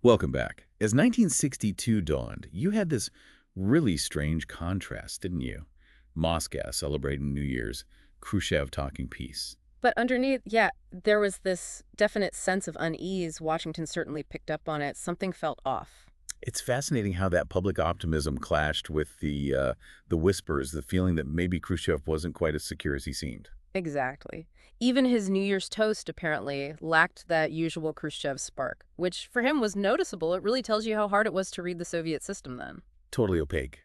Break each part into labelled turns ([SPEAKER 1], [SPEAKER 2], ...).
[SPEAKER 1] Welcome back. As 1962 dawned, you had this really strange contrast, didn't you? Moscow celebrating New Year's, Khrushchev talking peace.
[SPEAKER 2] But underneath, yeah, there was this definite sense of unease. Washington certainly picked up on it. Something felt off.
[SPEAKER 1] It's fascinating how that public optimism clashed with the whispers, the feeling that maybe Khrushchev wasn't quite as secure as he seemed.
[SPEAKER 2] Exactly. Even his New Year's toast apparently lacked that usual Khrushchev spark, which for him was noticeable. It really tells you how hard it was to read the Soviet system then.
[SPEAKER 1] Totally opaque.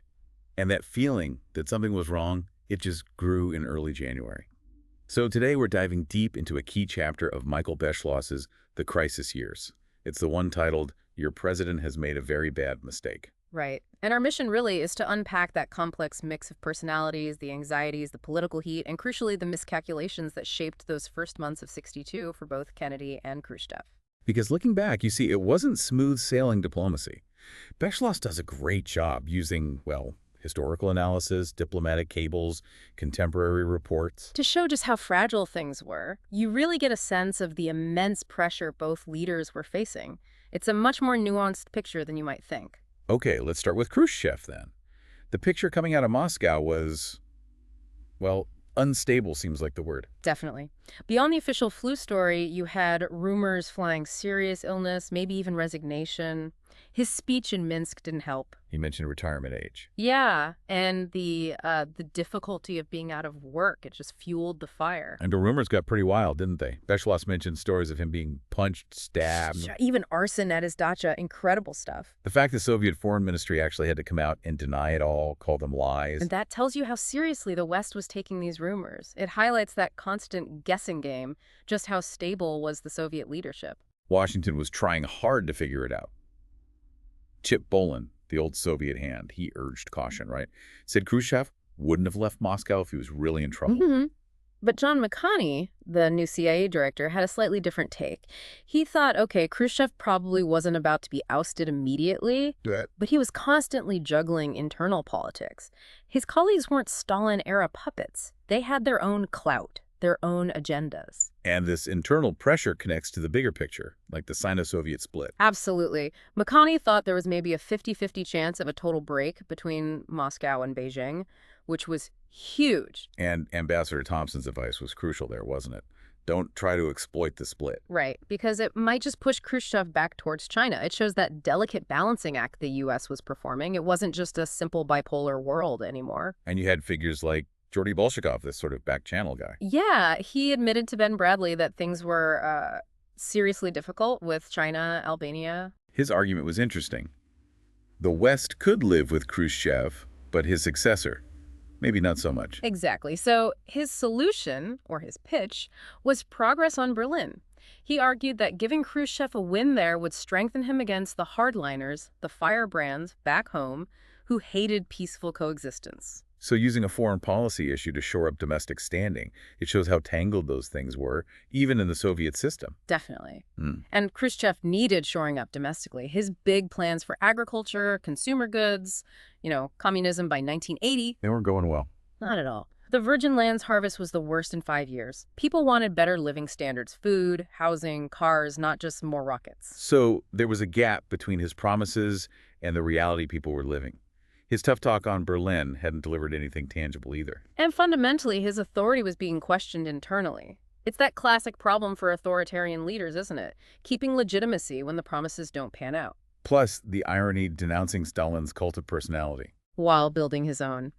[SPEAKER 1] And that feeling that something was wrong, it just grew in early January. So today we're diving deep into a key chapter of Michael Beschloss's The Crisis Years. It's the one titled, Your President Has Made a Very Bad Mistake.
[SPEAKER 2] Right. And our mission really is to unpack that complex mix of personalities, the anxieties, the political heat, and crucially the miscalculations that shaped those first months of '62 for both Kennedy and Khrushchev.
[SPEAKER 1] Because looking back, you see, it wasn't smooth sailing diplomacy. Beschloss does a great job using, well, historical analysis, diplomatic cables, contemporary reports.
[SPEAKER 2] To show just how fragile things were, you really get a sense of the immense pressure both leaders were facing. It's a much more nuanced picture than you might think.
[SPEAKER 1] Okay, let's start with Khrushchev then. The picture coming out of Moscow was, well, unstable seems like the word.
[SPEAKER 2] Definitely. Beyond the official flu story, you had rumors flying serious illness, maybe even resignation. His speech in Minsk didn't help.
[SPEAKER 1] He mentioned retirement age.
[SPEAKER 2] Yeah, and the difficulty of being out of work, it just fueled the fire.
[SPEAKER 1] And the rumors got pretty wild, didn't they? Beschloss mentioned stories of him being punched, stabbed.
[SPEAKER 2] Sure, even arson at his dacha, incredible stuff.
[SPEAKER 1] The fact the Soviet Foreign Ministry actually had to come out and deny it all, call them lies.
[SPEAKER 2] And that tells you how seriously the West was taking these rumors. It highlights that constant guessing game, just how stable was the Soviet leadership.
[SPEAKER 1] Washington was trying hard to figure it out. Chip Bolin, the old Soviet hand, he urged caution, right? Said Khrushchev wouldn't have left Moscow if he was really in trouble.
[SPEAKER 2] But John McConney, the new CIA director, had a slightly different take. He thought, okay, Khrushchev probably wasn't about to be ousted immediately, but he was constantly juggling internal politics. His colleagues weren't Stalin-era puppets. They had their own clout, their own agendas.
[SPEAKER 1] And this internal pressure connects to the bigger picture, like the Sino-Soviet split.
[SPEAKER 2] Absolutely. McConney thought there was maybe a 50-50 chance of a total break between Moscow and Beijing, which was huge.
[SPEAKER 1] And Ambassador Thompson's advice was crucial there, wasn't it? Don't try to exploit the split.
[SPEAKER 2] Right, because it might just push Khrushchev back towards China. It shows that delicate balancing act the U.S. was performing. It wasn't just a simple bipolar world anymore.
[SPEAKER 1] And you had figures like Georgy Bolshakov, this sort of back-channel guy.
[SPEAKER 2] Yeah, he admitted to Ben Bradley that things were seriously difficult with China, Albania.
[SPEAKER 1] His argument was interesting. The West could live with Khrushchev, but his successor, maybe not so much.
[SPEAKER 2] Exactly. So his solution, or his pitch, was progress on Berlin. He argued that giving Khrushchev a win there would strengthen him against the hardliners, the firebrands back home, who hated peaceful coexistence.
[SPEAKER 1] So using a foreign policy issue to shore up domestic standing, it shows how tangled those things were, even in the Soviet system.
[SPEAKER 2] Definitely. And Khrushchev needed shoring up domestically. His big plans for agriculture, consumer goods, communism by 1980.
[SPEAKER 1] They weren't going well.
[SPEAKER 2] Not at all. The Virgin Lands harvest was the worst in 5 years. People wanted better living standards, food, housing, cars, not just more rockets.
[SPEAKER 1] So there was a gap between his promises and the reality people were living. His tough talk on Berlin hadn't delivered anything tangible either.
[SPEAKER 2] And fundamentally, his authority was being questioned internally. It's that classic problem for authoritarian leaders, isn't it? Keeping legitimacy when the promises don't pan out.
[SPEAKER 1] Plus, the irony denouncing Stalin's cult of personality.
[SPEAKER 2] While building his own.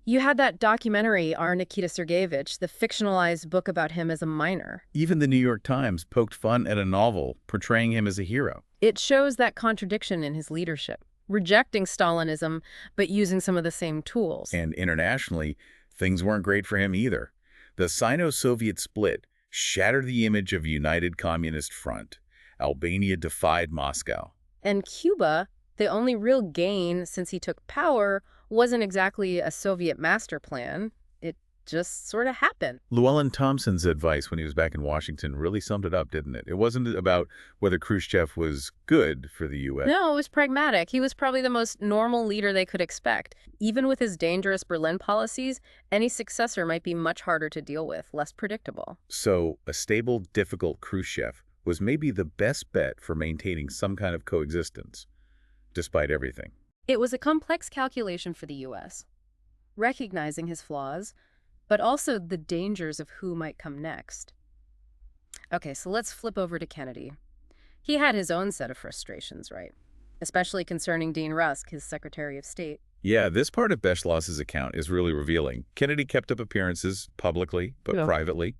[SPEAKER 2] You had that documentary, Our Nikita Sergeyevich, the fictionalized book about him as a minor.
[SPEAKER 1] Even the New York Times poked fun at a novel portraying him as a hero.
[SPEAKER 2] It shows that contradiction in his leadership. Rejecting Stalinism, but using some of the same tools.
[SPEAKER 1] And internationally, things weren't great for him either. The Sino-Soviet split shattered the image of a united communist front. Albania defied Moscow.
[SPEAKER 2] And Cuba, the only real gain since he took power, wasn't exactly a Soviet master plan. It just sort of happened.
[SPEAKER 1] Llewellyn Thompson's advice when he was back in Washington really summed it up, didn't it? It wasn't about whether Khrushchev was good for the U.S.
[SPEAKER 2] No, it was pragmatic. He was probably the most normal leader they could expect. Even with his dangerous Berlin policies, any successor might be much harder to deal with, less predictable.
[SPEAKER 1] So a stable, difficult Khrushchev was maybe the best bet for maintaining some kind of coexistence, despite everything.
[SPEAKER 2] It was a complex calculation for the U.S., recognizing his flaws, but also the dangers of who might come next. Okay, so let's flip over to Kennedy. He had his own set of frustrations, right? Especially concerning Dean Rusk, his Secretary of State.
[SPEAKER 1] Yeah, this part of Beschloss's account is really revealing. Kennedy kept up appearances publicly, but privately.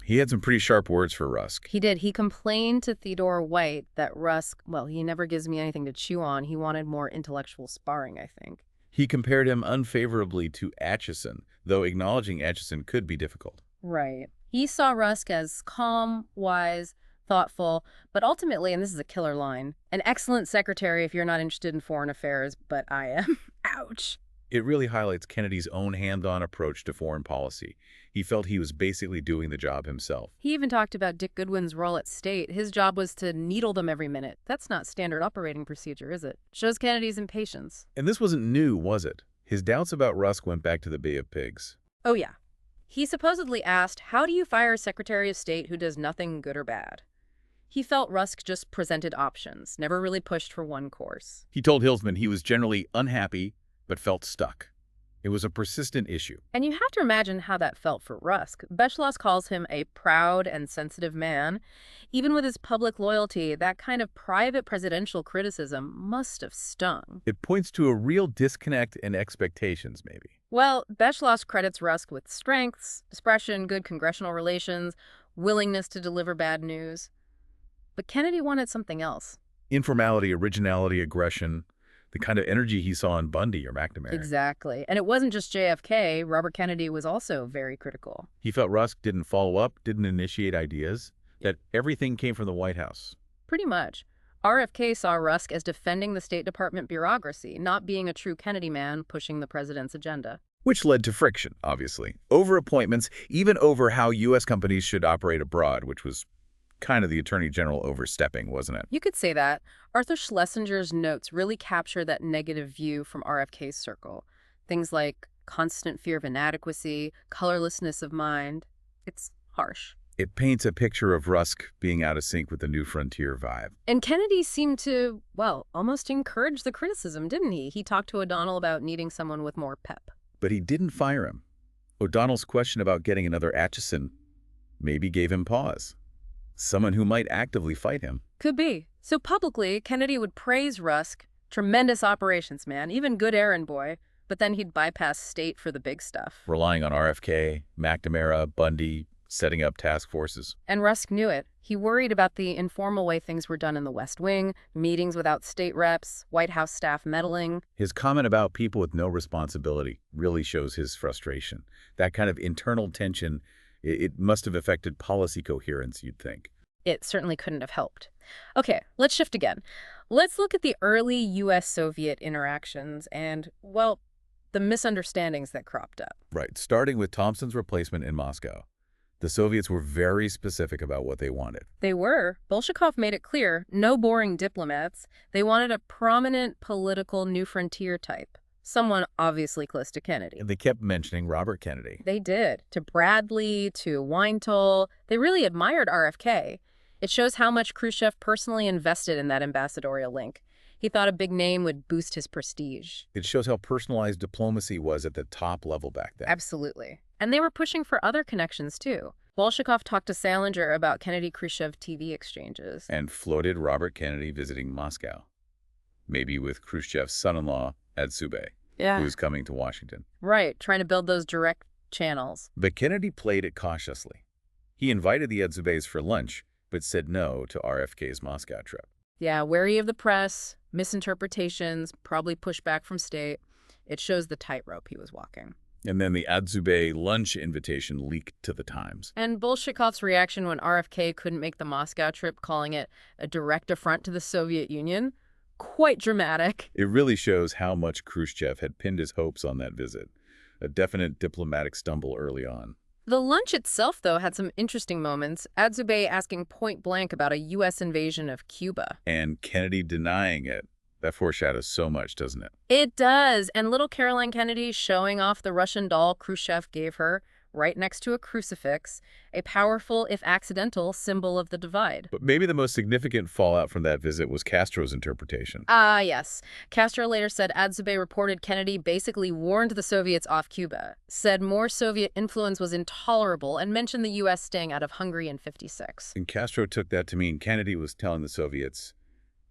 [SPEAKER 1] He had some pretty sharp words for Rusk.
[SPEAKER 2] He did. He complained to Theodore White that Rusk, well, he never gives me anything to chew on. He wanted more intellectual sparring, I think.
[SPEAKER 1] He compared him unfavorably to Atchison, though acknowledging Atchison could be difficult.
[SPEAKER 2] Right. He saw Rusk as calm, wise, thoughtful, but ultimately, and this is a killer line, an excellent secretary if you're not interested in foreign affairs, but I am. Ouch.
[SPEAKER 1] It really highlights Kennedy's own hand-on approach to foreign policy. He felt he was basically doing the job himself.
[SPEAKER 2] He even talked about Dick Goodwin's role at State. His job was to needle them every minute. That's not standard operating procedure, is it? Shows Kennedy's impatience.
[SPEAKER 1] And this wasn't new, was it? His doubts about Rusk went back to the Bay of Pigs.
[SPEAKER 2] Oh, yeah. He supposedly asked, how do you fire a Secretary of State who does nothing good or bad? He felt Rusk just presented options, never really pushed for one course.
[SPEAKER 1] He told Hilsman he was generally unhappy, but felt stuck. It was a persistent issue.
[SPEAKER 2] And you have to imagine how that felt for Rusk. Beschloss calls him a proud and sensitive man. Even with his public loyalty, that kind of private presidential criticism must have stung.
[SPEAKER 1] It points to a real disconnect in expectations, maybe.
[SPEAKER 2] Well, Beschloss credits Rusk with strengths, discretion, good congressional relations, willingness to deliver bad news. But Kennedy wanted something else.
[SPEAKER 1] Informality, originality, aggression, the kind of energy he saw in Bundy or McNamara.
[SPEAKER 2] Exactly. And it wasn't just JFK. Robert Kennedy was also very critical.
[SPEAKER 1] He felt Rusk didn't follow up, didn't initiate ideas, that everything came from the White House.
[SPEAKER 2] Pretty much. RFK saw Rusk as defending the State Department bureaucracy, not being a true Kennedy man pushing the president's agenda.
[SPEAKER 1] Which led to friction, obviously, over appointments, even over how U.S. companies should operate abroad, which was kind of the Attorney General overstepping, wasn't it?
[SPEAKER 2] You could say that. Arthur Schlesinger's notes really capture that negative view from RFK's circle. Things like constant fear of inadequacy, colorlessness of mind. It's harsh.
[SPEAKER 1] It paints a picture of Rusk being out of sync with the New Frontier vibe.
[SPEAKER 2] And Kennedy seemed to, well, almost encourage the criticism, didn't he? He talked to O'Donnell about needing someone with more pep.
[SPEAKER 1] But he didn't fire him. O'Donnell's question about getting another Atchison maybe gave him pause. Someone who might actively fight him.
[SPEAKER 2] Could be. So publicly, Kennedy would praise Rusk. Tremendous operations, man. Even good errand boy. But then he'd bypass State for the big stuff.
[SPEAKER 1] Relying on RFK, McNamara, Bundy, setting up task forces.
[SPEAKER 2] And Rusk knew it. He worried about the informal way things were done in the West Wing, meetings without state reps, White House staff meddling.
[SPEAKER 1] His comment about people with no responsibility really shows his frustration. That kind of internal tension, it must have affected policy coherence, you'd think.
[SPEAKER 2] It certainly couldn't have helped. Okay, let's shift again. Let's look at the early U.S.-Soviet interactions and, well, the misunderstandings that cropped up.
[SPEAKER 1] Right, starting with Thompson's replacement in Moscow. The Soviets were very specific about what they wanted.
[SPEAKER 2] They were. Bolshakov made it clear, no boring diplomats. They wanted a prominent political new frontier type. Someone obviously close to Kennedy.
[SPEAKER 1] And they kept mentioning Robert Kennedy.
[SPEAKER 2] They did. To Bradley, to Weintoll. They really admired RFK. It shows how much Khrushchev personally invested in that ambassadorial link. He thought a big name would boost his prestige.
[SPEAKER 1] It shows how personalized diplomacy was at the top level back then.
[SPEAKER 2] Absolutely. And they were pushing for other connections, too. Bolshakov talked to Salinger about Kennedy-Khrushchev TV exchanges.
[SPEAKER 1] And floated Robert Kennedy visiting Moscow. Maybe with Khrushchev's son-in-law, Adzhubei, who was coming to Washington.
[SPEAKER 2] Right, trying to build those direct channels.
[SPEAKER 1] But Kennedy played it cautiously. He invited the Adzhubeis for lunch, but said no to RFK's Moscow trip.
[SPEAKER 2] Yeah, wary of the press, misinterpretations, probably pushback from State. It shows the tightrope he was walking.
[SPEAKER 1] And then the Adzhubei lunch invitation leaked to the Times.
[SPEAKER 2] And Bolshakov's reaction when RFK couldn't make the Moscow trip, calling it a direct affront to the Soviet Union, quite dramatic.
[SPEAKER 1] It really shows how much Khrushchev had pinned his hopes on that visit. A definite diplomatic stumble early on.
[SPEAKER 2] The lunch itself, though, had some interesting moments. Adzhubei asking point blank about a U.S. invasion of Cuba.
[SPEAKER 1] And Kennedy denying it. That foreshadows so much, doesn't it?
[SPEAKER 2] It does. And little Caroline Kennedy showing off the Russian doll Khrushchev gave her, right next to a crucifix, a powerful, if accidental, symbol of the divide.
[SPEAKER 1] But maybe the most significant fallout from that visit was Castro's interpretation.
[SPEAKER 2] Yes. Castro later said Adzhubei reported Kennedy basically warned the Soviets off Cuba, said more Soviet influence was intolerable, and mentioned the U.S. staying out of Hungary in '56.
[SPEAKER 1] And Castro took that to mean Kennedy was telling the Soviets,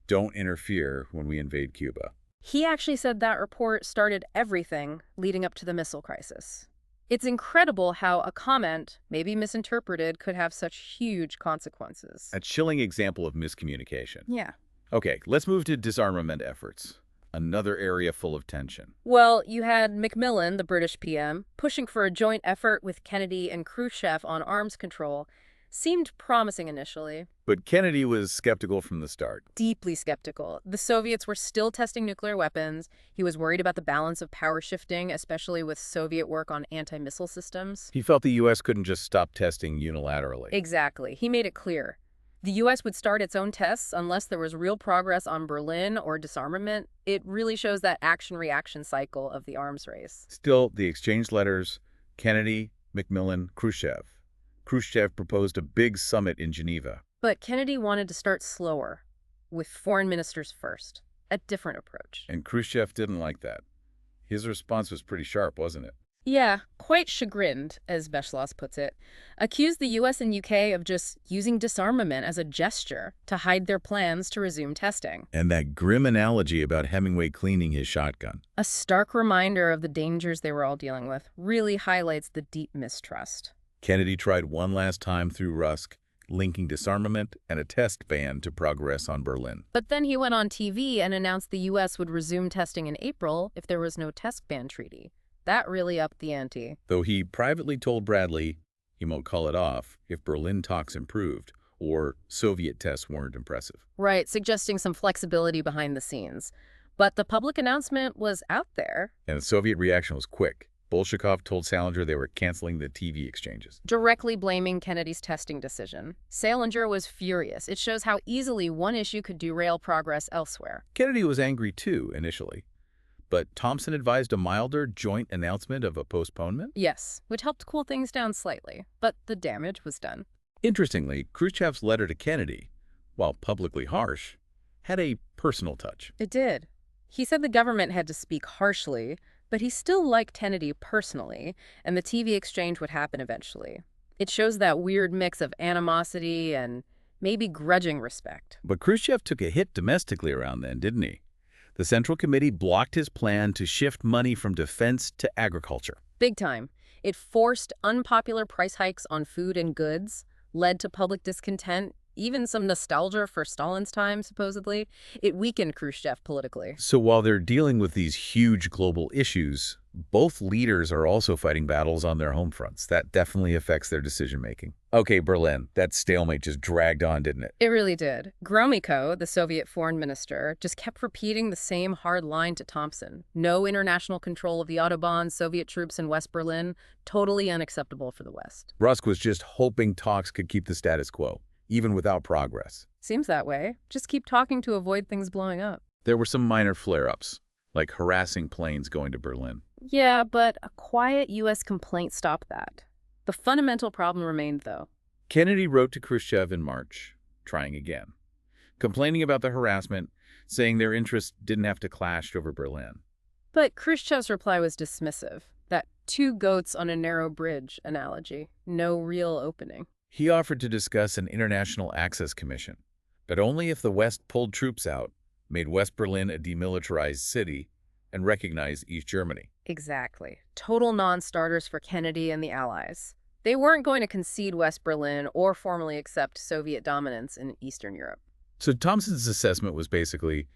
[SPEAKER 1] don't interfere when we invade Cuba.
[SPEAKER 2] He actually said that report started everything leading up to the missile crisis. It's incredible how a comment, maybe misinterpreted, could have such huge consequences.
[SPEAKER 1] A chilling example of miscommunication.
[SPEAKER 2] Yeah.
[SPEAKER 1] Okay, let's move to disarmament efforts. Another area full of tension.
[SPEAKER 2] Well, you had Macmillan, the British PM, pushing for a joint effort with Kennedy and Khrushchev on arms control. Seemed promising initially.
[SPEAKER 1] But Kennedy was skeptical from the start.
[SPEAKER 2] Deeply skeptical. The Soviets were still testing nuclear weapons. He was worried about the balance of power shifting, especially with Soviet work on anti-missile systems.
[SPEAKER 1] He felt the U.S. couldn't just stop testing unilaterally.
[SPEAKER 2] Exactly. He made it clear. The U.S. would start its own tests unless there was real progress on Berlin or disarmament. It really shows that action-reaction cycle of the arms race.
[SPEAKER 1] Still, the exchange letters, Kennedy, Macmillan, Khrushchev. Khrushchev proposed a big summit in Geneva.
[SPEAKER 2] But Kennedy wanted to start slower, with foreign ministers first. A different approach.
[SPEAKER 1] And Khrushchev didn't like that. His response was pretty sharp, wasn't it?
[SPEAKER 2] Yeah, quite chagrined, as Beschloss puts it. Accused the US and UK of just using disarmament as a gesture to hide their plans to resume testing.
[SPEAKER 1] And that grim analogy about Hemingway cleaning his shotgun.
[SPEAKER 2] A stark reminder of the dangers they were all dealing with really highlights the deep mistrust.
[SPEAKER 1] Kennedy tried one last time through Rusk, linking disarmament and a test ban to progress on Berlin.
[SPEAKER 2] But then he went on TV and announced the U.S. would resume testing in April if there was no test ban treaty. That really upped the ante.
[SPEAKER 1] Though he privately told Bradley he won't call it off if Berlin talks improved or Soviet tests weren't impressive.
[SPEAKER 2] Right, suggesting some flexibility behind the scenes. But the public announcement was out there.
[SPEAKER 1] And the Soviet reaction was quick. Bolshakov told Salinger they were canceling the TV exchanges.
[SPEAKER 2] Directly blaming Kennedy's testing decision. Salinger was furious. It shows how easily one issue could derail progress elsewhere.
[SPEAKER 1] Kennedy was angry too, initially. But Thompson advised a milder joint announcement of a postponement?
[SPEAKER 2] Yes, which helped cool things down slightly. But the damage was done.
[SPEAKER 1] Interestingly, Khrushchev's letter to Kennedy, while publicly harsh, had a personal touch.
[SPEAKER 2] It did. He said the government had to speak harshly, but he still liked Kennedy personally, and the TV exchange would happen eventually. It shows that weird mix of animosity and maybe grudging respect.
[SPEAKER 1] But Khrushchev took a hit domestically around then, didn't he? The Central Committee blocked his plan to shift money from defense to agriculture.
[SPEAKER 2] Big time. It forced unpopular price hikes on food and goods, led to public discontent, even some nostalgia for Stalin's time, supposedly. It weakened Khrushchev politically.
[SPEAKER 1] So while they're dealing with these huge global issues, both leaders are also fighting battles on their home fronts. That definitely affects their decision-making. Okay, Berlin, that stalemate just dragged on, didn't it?
[SPEAKER 2] It really did. Gromyko, the Soviet foreign minister, just kept repeating the same hard line to Thompson. No international control of the Autobahn, Soviet troops in West Berlin, totally unacceptable for the West.
[SPEAKER 1] Rusk was just hoping talks could keep the status quo, even without progress.
[SPEAKER 2] Seems that way. Just keep talking to avoid things blowing up.
[SPEAKER 1] There were some minor flare-ups, like harassing planes going to Berlin.
[SPEAKER 2] Yeah, but a quiet U.S. complaint stopped that. The fundamental problem remained, though.
[SPEAKER 1] Kennedy wrote to Khrushchev in March, trying again, complaining about the harassment, saying their interests didn't have to clash over Berlin.
[SPEAKER 2] But Khrushchev's reply was dismissive. That two goats on a narrow bridge analogy. No real opening.
[SPEAKER 1] He offered to discuss an international access commission, but only if the West pulled troops out, made West Berlin a demilitarized city, and recognized East Germany.
[SPEAKER 2] Exactly. Total non-starters for Kennedy and the Allies. They weren't going to concede West Berlin or formally accept Soviet dominance in Eastern Europe.
[SPEAKER 1] So Thompson's assessment was basically,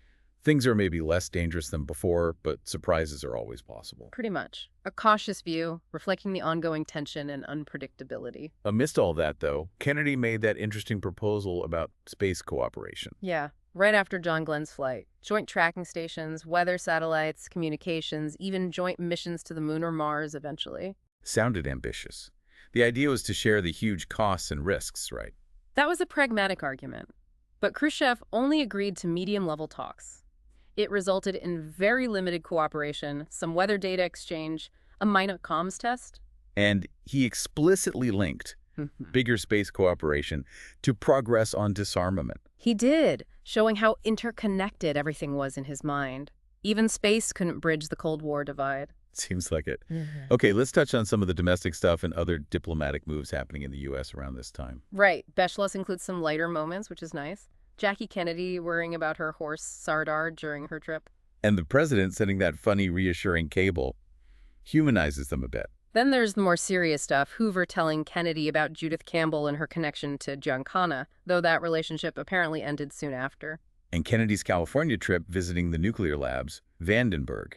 [SPEAKER 1] things are maybe less dangerous than before, but surprises are always possible.
[SPEAKER 2] Pretty much. A cautious view, reflecting the ongoing tension and unpredictability.
[SPEAKER 1] Amidst all that, though, Kennedy made that interesting proposal about space cooperation.
[SPEAKER 2] Yeah, right after John Glenn's flight. Joint tracking stations, weather satellites, communications, even joint missions to the moon or Mars eventually.
[SPEAKER 1] Sounded ambitious. The idea was to share the huge costs and risks, right?
[SPEAKER 2] That was a pragmatic argument. But Khrushchev only agreed to medium-level talks. It resulted in very limited cooperation, some weather data exchange, a minor comms test.
[SPEAKER 1] And he explicitly linked bigger space cooperation to progress on disarmament.
[SPEAKER 2] He did, showing how interconnected everything was in his mind. Even space couldn't bridge the Cold War divide.
[SPEAKER 1] Seems like it. Okay, let's touch on some of the domestic stuff and other diplomatic moves happening in the U.S. around this time.
[SPEAKER 2] Right. Beschloss includes some lighter moments, which is nice. Jackie Kennedy worrying about her horse Sardar during her trip.
[SPEAKER 1] And the president sending that funny, reassuring cable humanizes them a bit.
[SPEAKER 2] Then there's the more serious stuff, Hoover telling Kennedy about Judith Campbell and her connection to Giancana, though that relationship apparently ended soon after.
[SPEAKER 1] And Kennedy's California trip visiting the nuclear labs, Vandenberg,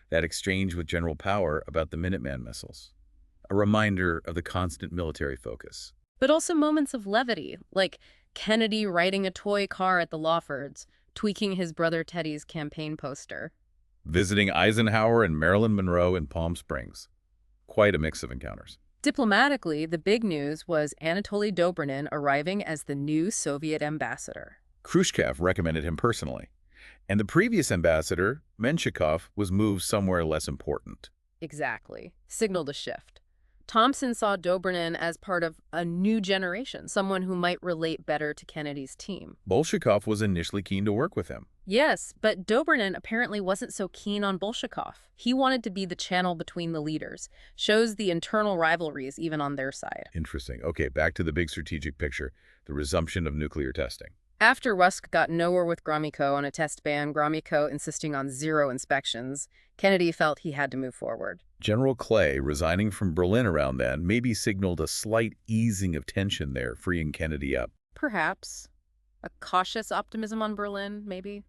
[SPEAKER 1] that exchange with General Power about the Minuteman missiles. A reminder of the constant military focus.
[SPEAKER 2] But also moments of levity, like Kennedy riding a toy car at the Lawfords, tweaking his brother Teddy's campaign poster.
[SPEAKER 1] Visiting Eisenhower and Marilyn Monroe in Palm Springs. Quite a mix of encounters.
[SPEAKER 2] Diplomatically, the big news was Anatoly Dobrynin arriving as the new Soviet ambassador.
[SPEAKER 1] Khrushchev recommended him personally. And the previous ambassador, Menshikov, was moved somewhere less important.
[SPEAKER 2] Exactly. Signaled a shift. Thompson saw Dobrynin as part of a new generation, someone who might relate better to Kennedy's team.
[SPEAKER 1] Bolshakov was initially keen to work with him.
[SPEAKER 2] Yes, but Dobrynin apparently wasn't so keen on Bolshakov. He wanted to be the channel between the leaders. Shows the internal rivalries even on their side.
[SPEAKER 1] Interesting. Okay, back to the big strategic picture, the resumption of nuclear testing.
[SPEAKER 2] After Rusk got nowhere with Gromyko on a test ban, Gromyko insisting on 0 inspections, Kennedy felt he had to move forward.
[SPEAKER 1] General Clay, resigning from Berlin around then, maybe signaled a slight easing of tension there, freeing Kennedy up.
[SPEAKER 2] Perhaps. A cautious optimism on Berlin, maybe.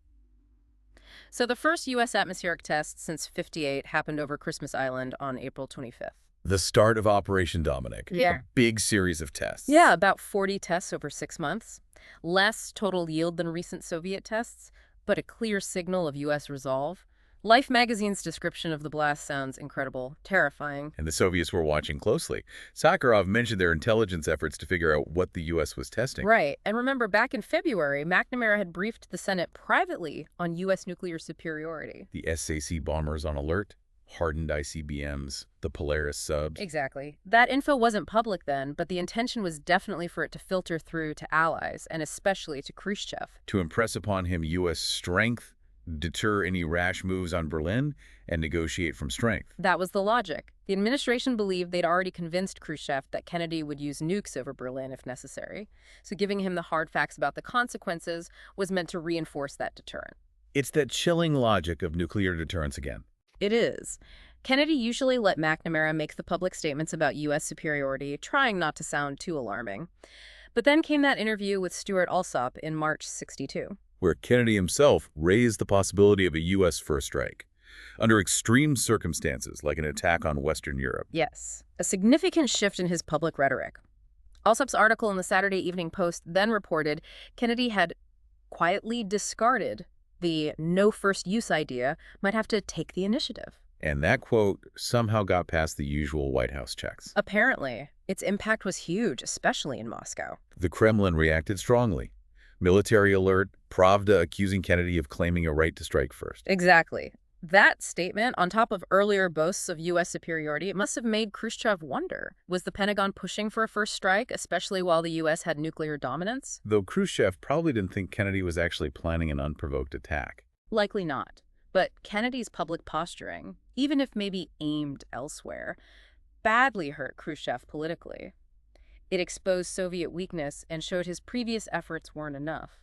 [SPEAKER 2] So the first U.S. atmospheric test since '58 happened over Christmas Island on April 25th.
[SPEAKER 1] The start of Operation Dominic.
[SPEAKER 2] Yeah.
[SPEAKER 1] A big series of tests.
[SPEAKER 2] Yeah, about 40 tests over 6 months. Less total yield than recent Soviet tests, but a clear signal of U.S. resolve. Life magazine's description of the blast sounds incredible, terrifying.
[SPEAKER 1] And the Soviets were watching closely. Sakharov mentioned their intelligence efforts to figure out what the U.S. was testing.
[SPEAKER 2] Right. And remember, back in February, McNamara had briefed the Senate privately on U.S. nuclear superiority.
[SPEAKER 1] The SAC bombers on alert, hardened ICBMs, the Polaris subs.
[SPEAKER 2] Exactly. That info wasn't public then, but the intention was definitely for it to filter through to allies, and especially to Khrushchev.
[SPEAKER 1] To impress upon him U.S. strength, deter any rash moves on Berlin, and negotiate from strength.
[SPEAKER 2] That was the logic. The administration believed they'd already convinced Khrushchev that Kennedy would use nukes over Berlin if necessary, so giving him the hard facts about the consequences was meant to reinforce that deterrent.
[SPEAKER 1] It's that chilling logic of nuclear deterrence again.
[SPEAKER 2] It is. Kennedy usually let McNamara make the public statements about U.S. superiority, trying not to sound too alarming. But then came that interview with Stuart Alsop in March '62.
[SPEAKER 1] Where Kennedy himself raised the possibility of a U.S. first strike, under extreme circumstances like an attack on Western Europe.
[SPEAKER 2] Yes, a significant shift in his public rhetoric. Alsop's article in the Saturday Evening Post then reported Kennedy had quietly discarded the no first use idea, might have to take the initiative.
[SPEAKER 1] And that quote somehow got past the usual White House checks.
[SPEAKER 2] Apparently, its impact was huge, especially in Moscow.
[SPEAKER 1] The Kremlin reacted strongly. Military alert, Pravda accusing Kennedy of claiming a right to strike first.
[SPEAKER 2] Exactly. That statement, on top of earlier boasts of U.S. superiority, it must have made Khrushchev wonder. Was the Pentagon pushing for a first strike, especially while the U.S. had nuclear dominance?
[SPEAKER 1] Though Khrushchev probably didn't think Kennedy was actually planning an unprovoked attack.
[SPEAKER 2] Likely not. But Kennedy's public posturing, even if maybe aimed elsewhere, badly hurt Khrushchev politically. It exposed Soviet weakness and showed his previous efforts weren't enough.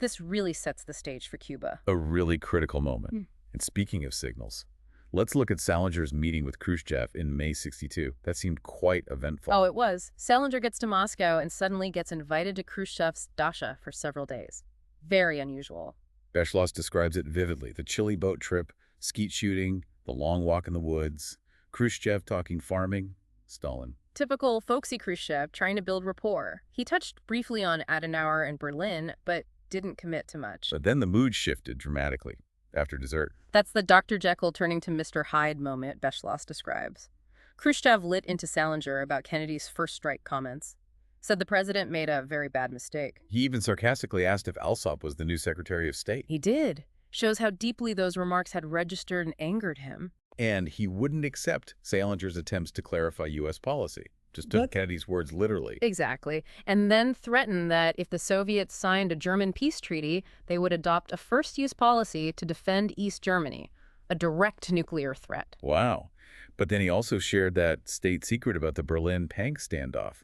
[SPEAKER 2] This really sets the stage for Cuba.
[SPEAKER 1] A really critical moment. And speaking of signals, let's look at Salinger's meeting with Khrushchev in May '62. That seemed quite eventful.
[SPEAKER 2] Oh, it was. Salinger gets to Moscow and suddenly gets invited to Khrushchev's dacha for several days. Very unusual.
[SPEAKER 1] Beschloss describes it vividly. The chilly boat trip, skeet shooting, the long walk in the woods, Khrushchev talking farming, Stalin.
[SPEAKER 2] Typical folksy Khrushchev trying to build rapport. He touched briefly on Adenauer and Berlin, but didn't commit to much.
[SPEAKER 1] But then the mood shifted dramatically after dessert.
[SPEAKER 2] That's the Dr. Jekyll turning to Mr. Hyde moment Beschloss describes. Khrushchev lit into Salinger about Kennedy's first strike comments. Said the president made a very bad mistake.
[SPEAKER 1] He even sarcastically asked if Alsop was the new Secretary of State.
[SPEAKER 2] He did. Shows how deeply those remarks had registered and angered him.
[SPEAKER 1] And he wouldn't accept Salinger's attempts to clarify U.S. policy. Just took Kennedy's words literally.
[SPEAKER 2] Exactly. And then threatened that if the Soviets signed a German peace treaty, they would adopt a first-use policy to defend East Germany, a direct nuclear threat.
[SPEAKER 1] Wow. But then he also shared that state secret about the Berlin tank standoff,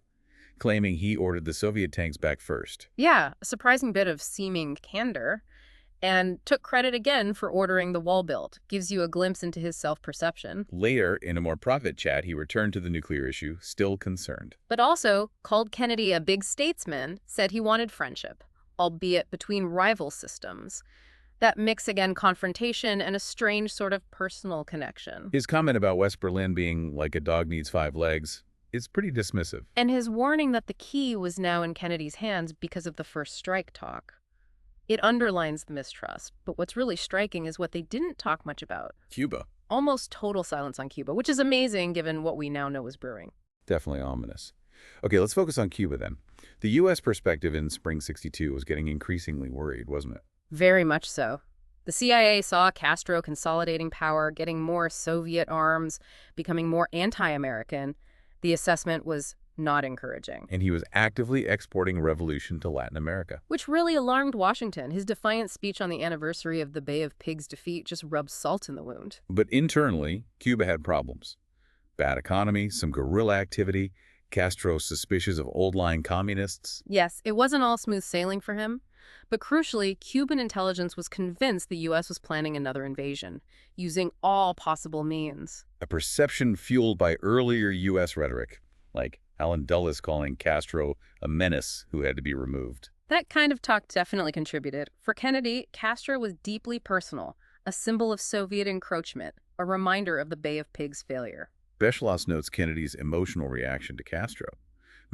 [SPEAKER 1] claiming he ordered the Soviet tanks back first.
[SPEAKER 2] Yeah, a surprising bit of seeming candor. And took credit again for ordering the wall built. Gives you a glimpse into his self-perception.
[SPEAKER 1] Later, in a more private chat, he returned to the nuclear issue, still concerned.
[SPEAKER 2] But also called Kennedy a big statesman, said he wanted friendship, albeit between rival systems. That mix, again, confrontation and a strange sort of personal connection.
[SPEAKER 1] His comment about West Berlin being like a dog needs 5 legs is pretty dismissive.
[SPEAKER 2] And his warning that the key was now in Kennedy's hands because of the first strike talk. It underlines the mistrust, but what's really striking is what they didn't talk much about.
[SPEAKER 1] Cuba.
[SPEAKER 2] Almost total silence on Cuba, which is amazing given what we now know is brewing.
[SPEAKER 1] Definitely ominous. Okay, let's focus on Cuba then. The U.S. perspective in spring '62 was getting increasingly worried, wasn't it?
[SPEAKER 2] Very much so. The CIA saw Castro consolidating power, getting more Soviet arms, becoming more anti-American. The assessment was not encouraging.
[SPEAKER 1] And he was actively exporting revolution to Latin America.
[SPEAKER 2] Which really alarmed Washington. His defiant speech on the anniversary of the Bay of Pigs defeat just rubbed salt in the wound.
[SPEAKER 1] But internally, Cuba had problems. Bad economy, some guerrilla activity, Castro suspicious of old-line communists.
[SPEAKER 2] Yes, it wasn't all smooth sailing for him. But crucially, Cuban intelligence was convinced the U.S. was planning another invasion, using all possible means.
[SPEAKER 1] A perception fueled by earlier U.S. rhetoric, like Alan Dulles calling Castro a menace who had to be removed.
[SPEAKER 2] That kind of talk definitely contributed. For Kennedy, Castro was deeply personal, a symbol of Soviet encroachment, a reminder of the Bay of Pigs failure.
[SPEAKER 1] Beschloss notes Kennedy's emotional reaction to Castro.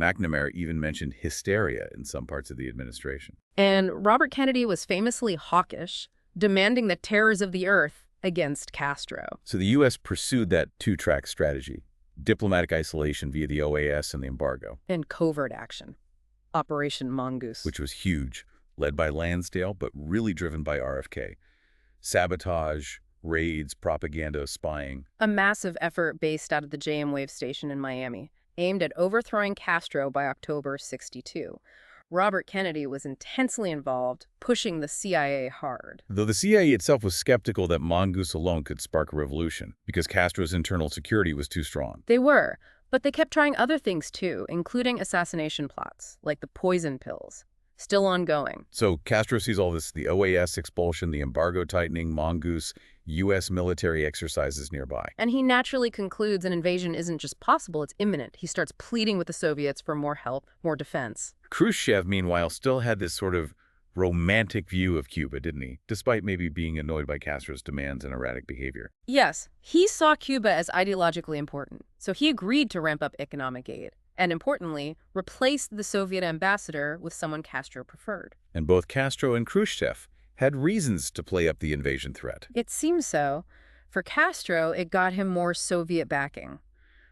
[SPEAKER 1] McNamara even mentioned hysteria in some parts of the administration.
[SPEAKER 2] And Robert Kennedy was famously hawkish, demanding the terrors of the earth against Castro.
[SPEAKER 1] So the U.S. pursued that two-track strategy. Diplomatic isolation via the OAS and the embargo.
[SPEAKER 2] And covert action. Operation Mongoose.
[SPEAKER 1] Which was huge, led by Lansdale, but really driven by RFK. Sabotage, raids, propaganda, spying.
[SPEAKER 2] A massive effort based out of the JM Wave station in Miami, aimed at overthrowing Castro by October '62. Robert Kennedy was intensely involved, pushing the CIA hard.
[SPEAKER 1] Though the CIA itself was skeptical that Mongoose alone could spark a revolution, because Castro's internal security was too strong.
[SPEAKER 2] They were, but they kept trying other things too, including assassination plots, like the poison pills. Still ongoing.
[SPEAKER 1] So Castro sees all this, the OAS expulsion, the embargo tightening, Mongoose, U.S. military exercises nearby.
[SPEAKER 2] And he naturally concludes an invasion isn't just possible, it's imminent. He starts pleading with the Soviets for more help, more defense.
[SPEAKER 1] Khrushchev, meanwhile, still had this sort of romantic view of Cuba, didn't he? Despite maybe being annoyed by Castro's demands and erratic behavior.
[SPEAKER 2] Yes, he saw Cuba as ideologically important, so he agreed to ramp up economic aid. And importantly, replaced the Soviet ambassador with someone Castro preferred.
[SPEAKER 1] And both Castro and Khrushchev had reasons to play up the invasion threat.
[SPEAKER 2] It seems so. For Castro, it got him more Soviet backing.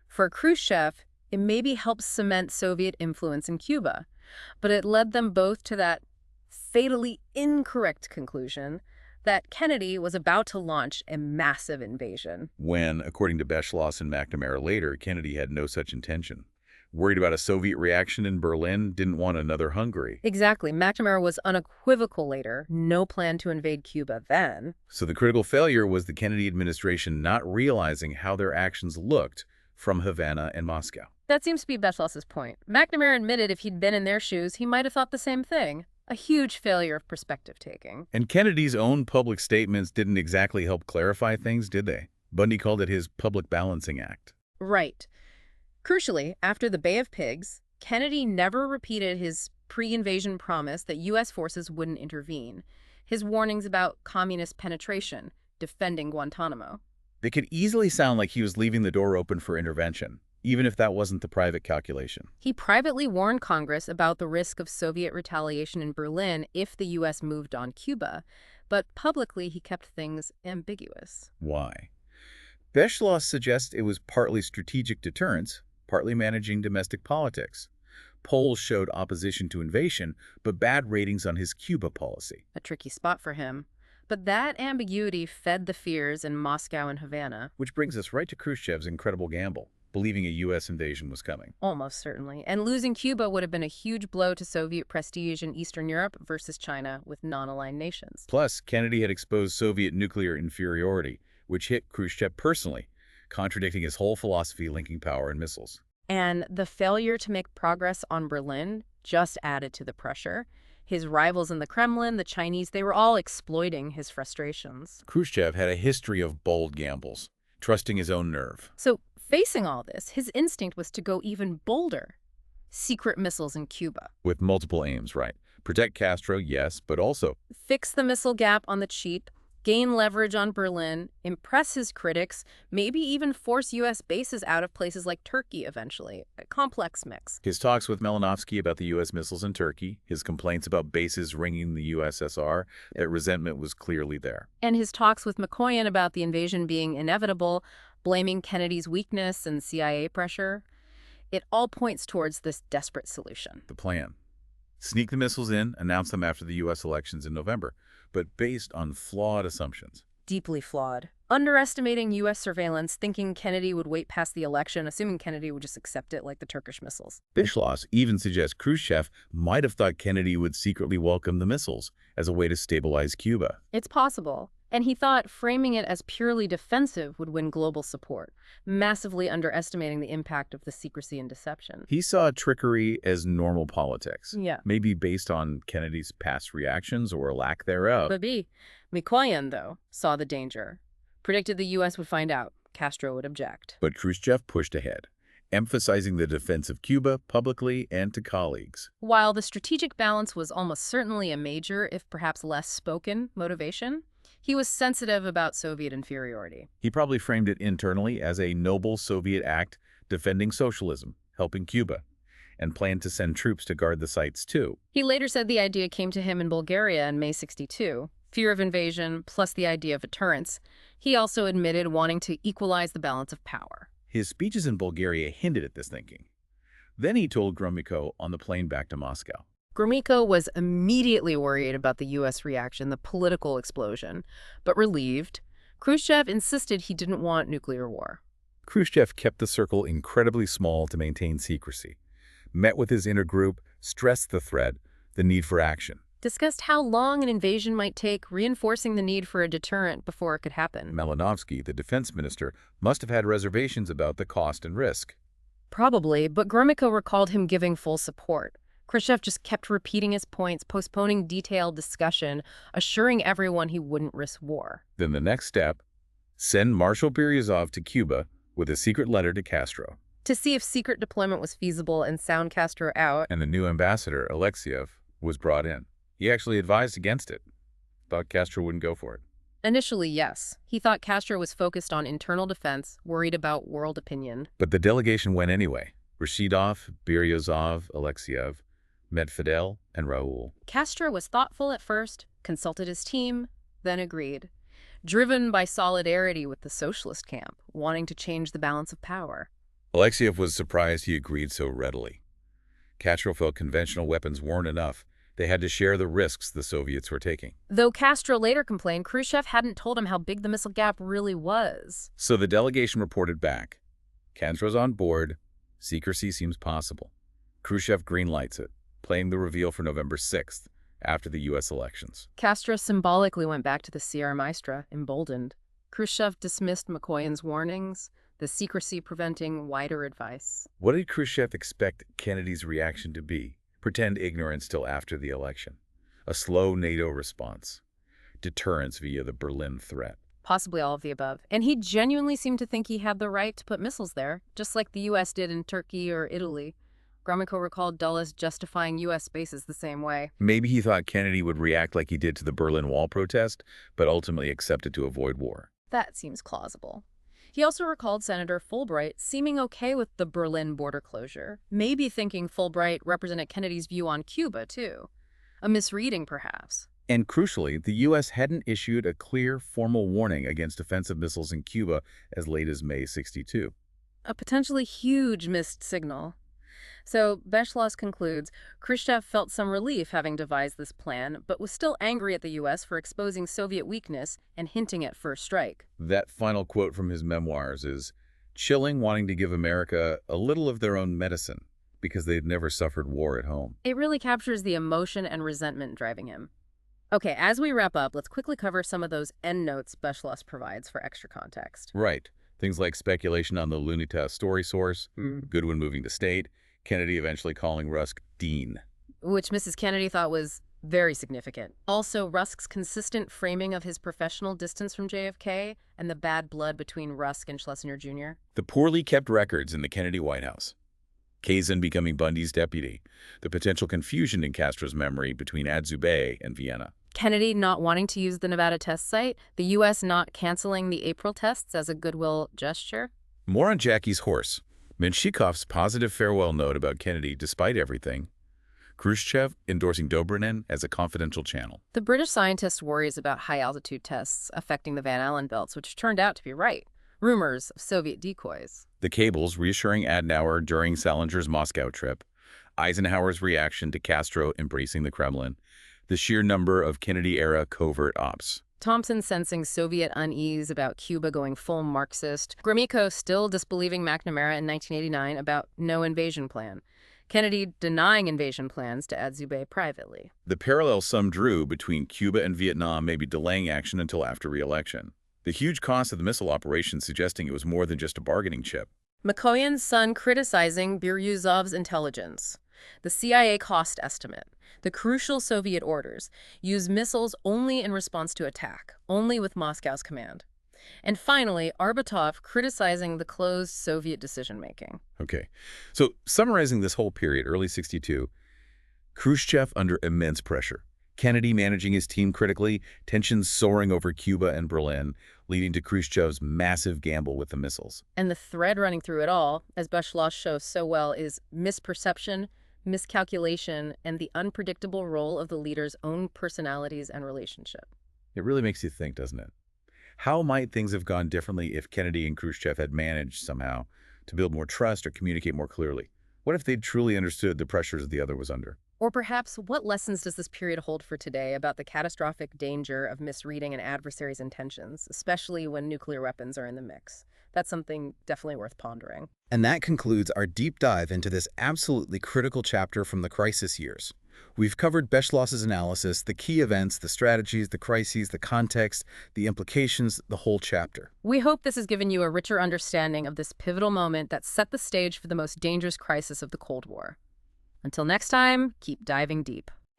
[SPEAKER 2] For Khrushchev, it maybe helped cement Soviet influence in Cuba. But it led them both to that fatally incorrect conclusion that Kennedy was about to launch a massive invasion.
[SPEAKER 1] When, according to Beschloss and McNamara later, Kennedy had no such intention. Worried about a Soviet reaction in Berlin, didn't want another Hungary.
[SPEAKER 2] Exactly. McNamara was unequivocal later, no plan to invade Cuba then.
[SPEAKER 1] So the critical failure was the Kennedy administration not realizing how their actions looked from Havana and Moscow.
[SPEAKER 2] That seems to be Beschloss's point. McNamara admitted if he'd been in their shoes, he might have thought the same thing. A huge failure of perspective-taking.
[SPEAKER 1] And Kennedy's own public statements didn't exactly help clarify things, did they? Bundy called it his public balancing act.
[SPEAKER 2] Right. Crucially, after the Bay of Pigs, Kennedy never repeated his pre-invasion promise that U.S. forces wouldn't intervene, his warnings about communist penetration, defending Guantanamo.
[SPEAKER 1] They could easily sound like he was leaving the door open for intervention, even if that wasn't the private calculation.
[SPEAKER 2] He privately warned Congress about the risk of Soviet retaliation in Berlin if the U.S. moved on Cuba, but publicly he kept things ambiguous.
[SPEAKER 1] Why? Beschloss suggests it was partly strategic deterrence, partly managing domestic politics. Polls showed opposition to invasion, but bad ratings on his Cuba policy.
[SPEAKER 2] A tricky spot for him. But that ambiguity fed the fears in Moscow and Havana.
[SPEAKER 1] Which brings us right to Khrushchev's incredible gamble, believing a U.S. invasion was coming.
[SPEAKER 2] Almost certainly. And losing Cuba would have been a huge blow to Soviet prestige in Eastern Europe versus China with non-aligned nations.
[SPEAKER 1] Plus, Kennedy had exposed Soviet nuclear inferiority, which hit Khrushchev personally, contradicting his whole philosophy linking power and missiles.
[SPEAKER 2] And the failure to make progress on Berlin just added to the pressure. His rivals in the Kremlin, the Chinese, they were all exploiting his frustrations.
[SPEAKER 1] Khrushchev had a history of bold gambles, trusting his own nerve.
[SPEAKER 2] So, facing all this, his instinct was to go even bolder. Secret missiles in Cuba.
[SPEAKER 1] With multiple aims, right? Protect Castro, yes, but also
[SPEAKER 2] Fix the missile gap on the cheap, gain leverage on Berlin, impress his critics, maybe even force U.S. bases out of places like Turkey eventually. A complex mix.
[SPEAKER 1] his talks with Malinowski about the U.S. missiles in Turkey, his complaints about bases ringing the USSR, that resentment was clearly there.
[SPEAKER 2] And his talks with McCoyan about the invasion being inevitable, blaming Kennedy's weakness and CIA pressure. It all points towards this desperate solution.
[SPEAKER 1] The plan: sneak the missiles in, announce them after the U.S. elections in November, but based on flawed assumptions.
[SPEAKER 2] Deeply flawed. Underestimating U.S. surveillance, thinking Kennedy would wait past the election, assuming Kennedy would just accept it like the Turkish missiles.
[SPEAKER 1] Beschloss even suggests Khrushchev might have thought Kennedy would secretly welcome the missiles as a way to stabilize Cuba.
[SPEAKER 2] It's possible. And he thought framing it as purely defensive would win global support, massively underestimating the impact of the secrecy and deception.
[SPEAKER 1] He saw trickery as normal politics,
[SPEAKER 2] Yeah.
[SPEAKER 1] maybe based on Kennedy's past reactions or lack thereof.
[SPEAKER 2] Could be. McCoyan, though, saw the danger. Predicted the U.S. would find out. Castro would object.
[SPEAKER 1] But Khrushchev pushed ahead, emphasizing the defense of Cuba publicly and to colleagues.
[SPEAKER 2] While the strategic balance was almost certainly a major, if perhaps less spoken, motivation, he was sensitive about Soviet inferiority.
[SPEAKER 1] He probably framed it internally as a noble Soviet act defending socialism, helping Cuba, and planned to send troops to guard the sites too.
[SPEAKER 2] He later said the idea came to him in Bulgaria in May '62. Fear of invasion, plus the idea of deterrence. He also admitted wanting to equalize the balance of power.
[SPEAKER 1] His speeches in Bulgaria hinted at this thinking. Then he told Gromyko on the plane back to Moscow.
[SPEAKER 2] Gromyko was immediately worried about the U.S. reaction, the political explosion, but relieved. Khrushchev insisted he didn't want nuclear war.
[SPEAKER 1] Khrushchev kept the circle incredibly small to maintain secrecy, met with his inner group, stressed the threat, the need for action.
[SPEAKER 2] Discussed how long an invasion might take, reinforcing the need for a deterrent before it could happen.
[SPEAKER 1] Malinowski, the defense minister, must have had reservations about the cost and risk.
[SPEAKER 2] Probably, but Gromyko recalled him giving full support. Khrushchev just kept repeating his points, postponing detailed discussion, assuring everyone he wouldn't risk war.
[SPEAKER 1] Then the next step, send Marshal Beryozov to Cuba with a secret letter to Castro.
[SPEAKER 2] To see if secret deployment was feasible and sound Castro out.
[SPEAKER 1] And the new ambassador, Alexeyev, was brought in. He actually advised against it. Thought Castro wouldn't go for it.
[SPEAKER 2] Initially, yes. He thought Castro was focused on internal defense, worried about world opinion.
[SPEAKER 1] But the delegation went anyway. Rashidov, Beryozov, Alexeyev met Fidel and Raul.
[SPEAKER 2] Castro was thoughtful at first, consulted his team, then agreed. Driven by solidarity with the socialist camp, wanting to change the balance of power.
[SPEAKER 1] Alexeyev was surprised he agreed so readily. Castro felt conventional weapons weren't enough. They had to share the risks the Soviets were taking.
[SPEAKER 2] Though Castro later complained Khrushchev hadn't told him how big the missile gap really was.
[SPEAKER 1] So the delegation reported back. Castro's on board. Secrecy seems possible. Khrushchev greenlights it, playing the reveal for November 6th, after the U.S. elections.
[SPEAKER 2] Castro symbolically went back to the Sierra Maestra, emboldened. Khrushchev dismissed McCoyan's warnings, the secrecy preventing wider advice.
[SPEAKER 1] What did Khrushchev expect Kennedy's reaction to be? Pretend ignorance till after the election. A slow NATO response. Deterrence via the Berlin threat.
[SPEAKER 2] Possibly all of the above. And he genuinely seemed to think he had the right to put missiles there, just like the U.S. did in Turkey or Italy. Gromyko recalled Dulles justifying U.S. bases the same way.
[SPEAKER 1] Maybe he thought Kennedy would react like he did to the Berlin Wall protest, but ultimately accepted to avoid war.
[SPEAKER 2] That seems plausible. He also recalled Senator Fulbright seeming okay with the Berlin border closure, maybe thinking Fulbright represented Kennedy's view on Cuba, too. A misreading, perhaps.
[SPEAKER 1] And crucially, the U.S. hadn't issued a clear, formal warning against offensive missiles in Cuba as late as May '62.
[SPEAKER 2] A potentially huge missed signal. So Beschloss concludes, Khrushchev felt some relief having devised this plan, but was still angry at the U.S. for exposing Soviet weakness and hinting at first strike.
[SPEAKER 1] That final quote from his memoirs is chilling, wanting to give America a little of their own medicine because they'd never suffered war at home.
[SPEAKER 2] It really captures the emotion and resentment driving him. Okay, as we wrap up, let's quickly cover some of those endnotes Beschloss provides for extra context.
[SPEAKER 1] Right. Things like speculation on the Lunita story source, Goodwin moving to state, Kennedy eventually calling Rusk Dean.
[SPEAKER 2] Which Mrs. Kennedy thought was very significant. Also, Rusk's consistent framing of his professional distance from JFK and the bad blood between Rusk and Schlesinger Jr.
[SPEAKER 1] The poorly kept records in the Kennedy White House. Kazin becoming Bundy's deputy. The potential confusion in Castro's memory between Adzhubei and Vienna.
[SPEAKER 2] Kennedy not wanting to use the Nevada test site, the U.S. not canceling the April tests as a goodwill gesture.
[SPEAKER 1] More on Jackie's horse. Menshikov's positive farewell note about Kennedy despite everything. Khrushchev endorsing Dobrynin as a confidential channel.
[SPEAKER 2] The British scientists' worries about high-altitude tests affecting the Van Allen belts, which turned out to be right. Rumors of Soviet decoys.
[SPEAKER 1] The cables reassuring Adenauer during Salinger's Moscow trip. Eisenhower's reaction to Castro embracing the Kremlin. The sheer number of Kennedy-era covert ops.
[SPEAKER 2] Thompson sensing Soviet unease about Cuba going full Marxist. Gromyko still disbelieving McNamara in 1989 about no invasion plan. Kennedy denying invasion plans to Adzhubei privately.
[SPEAKER 1] The parallel some drew between Cuba and Vietnam may be delaying action until after re-election. The huge cost of the missile operation suggesting it was more than just a bargaining chip.
[SPEAKER 2] Mikoyan's son criticizing Biryuzov's intelligence. The CIA cost estimate. The crucial Soviet orders. Use missiles only in response to attack, only with Moscow's command. And finally, Arbatov criticizing the closed Soviet decision-making.
[SPEAKER 1] Okay, so summarizing this whole period, early 62, Khrushchev under immense pressure. Kennedy managing his team critically, tensions soaring over Cuba and Berlin, leading to Khrushchev's massive gamble with the missiles.
[SPEAKER 2] And the thread running through it all, as Beschloss shows so well, is misperception, miscalculation, and the unpredictable role of the leader's own personalities and relationship.
[SPEAKER 1] It really makes you think, doesn't it? How might things have gone differently if Kennedy and Khrushchev had managed somehow to build more trust or communicate more clearly? What if they'd truly understood the pressures the other was under?
[SPEAKER 2] Or perhaps, what lessons does this period hold for today about the catastrophic danger of misreading an adversary's intentions, especially when nuclear weapons are in the mix? That's something definitely worth pondering.
[SPEAKER 3] And that concludes our deep dive into this absolutely critical chapter from the crisis years. We've covered Beschloss's analysis, the key events, the strategies, the crises, the context, the implications, the whole chapter.
[SPEAKER 2] We hope this has given you a richer understanding of this pivotal moment that set the stage for the most dangerous crisis of the Cold War. Until next time, keep diving deep.